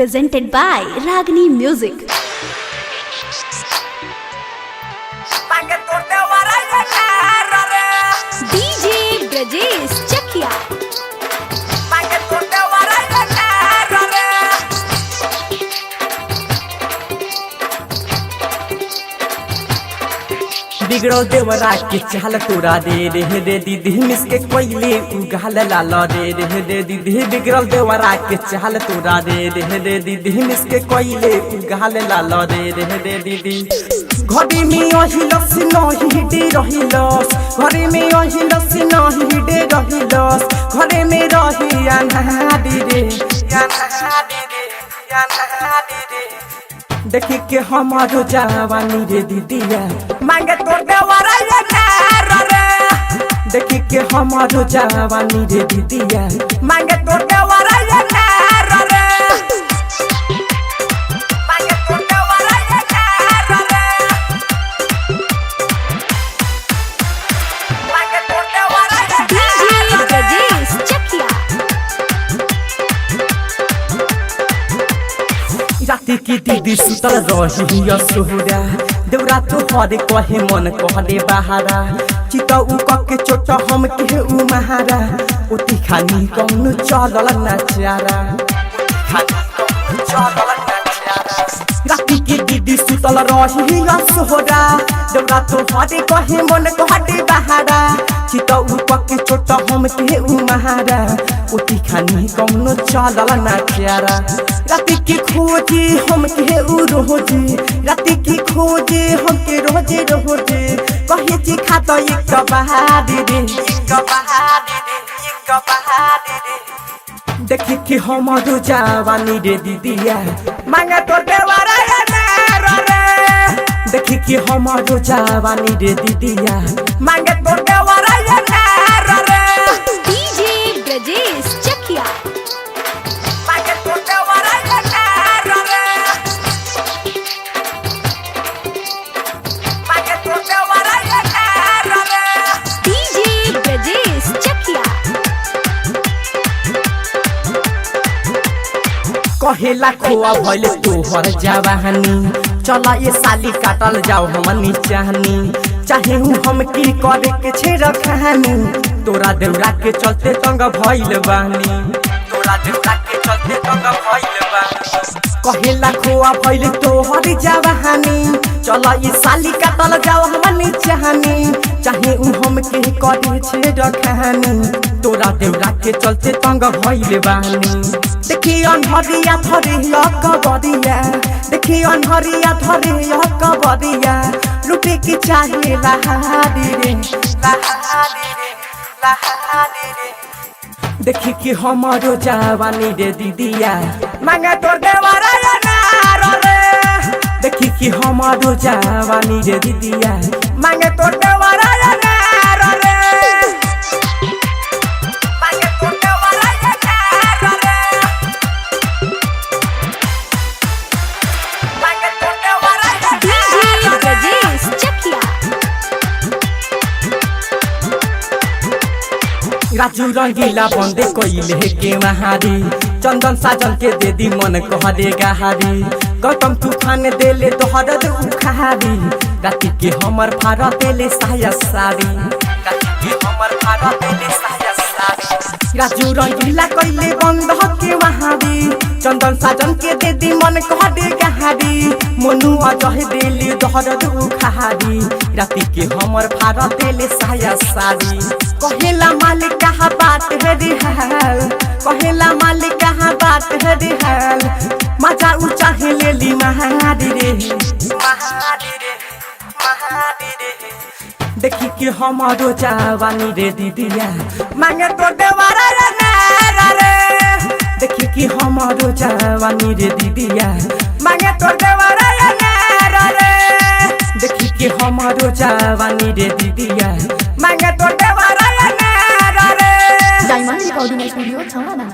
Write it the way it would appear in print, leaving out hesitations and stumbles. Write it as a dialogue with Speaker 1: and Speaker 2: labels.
Speaker 1: presented by Ragini Music. DJ Brajesh Chakia.
Speaker 2: बिगड़ो देवरा के चाल तोरा दे दे दीदी मिस के कोयले उगाल लाल दे दीदी बिगड़ो देवरा के चाल तोरा दे दे दीदी मिस के कोयले उगाल लाल दे दीदी घड़ी में अहिलस नहीं दे रहिलस घड़ी में अहिलस नहीं दे रहिलस घरे में रही अनहादी रे देखी के हमारो जवानी रे दीदिया मांगे तोर देवरा रे देखी के हमारो जवानी रे दीदिया मांगे तोर देवरा रे मांगे तोर देवरा मांगे तोर देवरा
Speaker 1: DJ Brajesh Chakia.
Speaker 2: राती की दीदी सुतल रही सोहरा देवरा तो हरे कहे मन कहले बहारा चिता उ के चोट हम के उ महारा ओती खानी कौन चलल नाचारा राती की दीदी सुतल रही सोहरा देवरा तो हरे कहे मन कहले बहारा चिता उ के चोट हम के उ महारा ओती खानी कौन चलल नाचारा राती की खोजे हम के उ रोजे राती की खोजे हम के रोजे रोजे कहे जी खाता एक बहादी रे देखी कि हमारो जवानी रे दीदिया मांगा तो देवरा रे देखी कि हमारो जवानी रे दीदिया मांगा तो देवरा रे
Speaker 1: DJ Brajesh Chakia.
Speaker 2: मांगे तो देवरा
Speaker 1: DJ Brajesh Chakia.
Speaker 2: कहेला खोआ भइले तोहर जवानी चला ये साली काटल जाओ हमनी चाहनी चाहे हम की करे के छेड़ कहानी तोरा देवरा के चलते तंग भइल बानी तोरा देवरा के चलते तंग भइल बानी कहेला खोआ भइले तोहर जवानी चला ये साली काटल जाओ हमनी चाहनी चाहे हम के करे छेड़ कहानी तोरा देवरा के चलते तंग भइल बानी देखी अनहरिया धरे कबरिया देखी अनहरिया धरे कबरिया लुटे की चाहे लहादी रे देखी कि हमारो जवानी रे दीदिया मांगा तोर देवरा रे देखी कि हमारो जवानी रे दीदिया मांगे तोर देवरा रे
Speaker 1: DJ Brajesh Chakia.
Speaker 2: राजू रंगीला बंदे कोइले के महारी चंदन साजन के दे दी मन कहले गहारी गौतम तूफान देले तोहर उखारी राती के हमर फारा देले साया सारी राती के हमर फारा देले साया सारी राजू रंगीला कोइले बंद के महारी चंदन साजन के दे दी मन कहले गहारी मनु अजह देले तोहर उखारी राती के हमर फारा देले साया सारी कहेला मालिक कहा बात है रिहाल कहेला मालिक कहा बात है रिहाल मजा ऊंचा है ले ली महादी रे देखी कि हमारो जवानी रे दीदिया मांगे तो देवरा रे देखी कि हमारो जवानी रे दीदिया मांगे तो देवरा रे देखी कि हमारो जवानी रे दीदिया मांगे तो देवरा रे
Speaker 3: Diamond Recording Studio, Changana.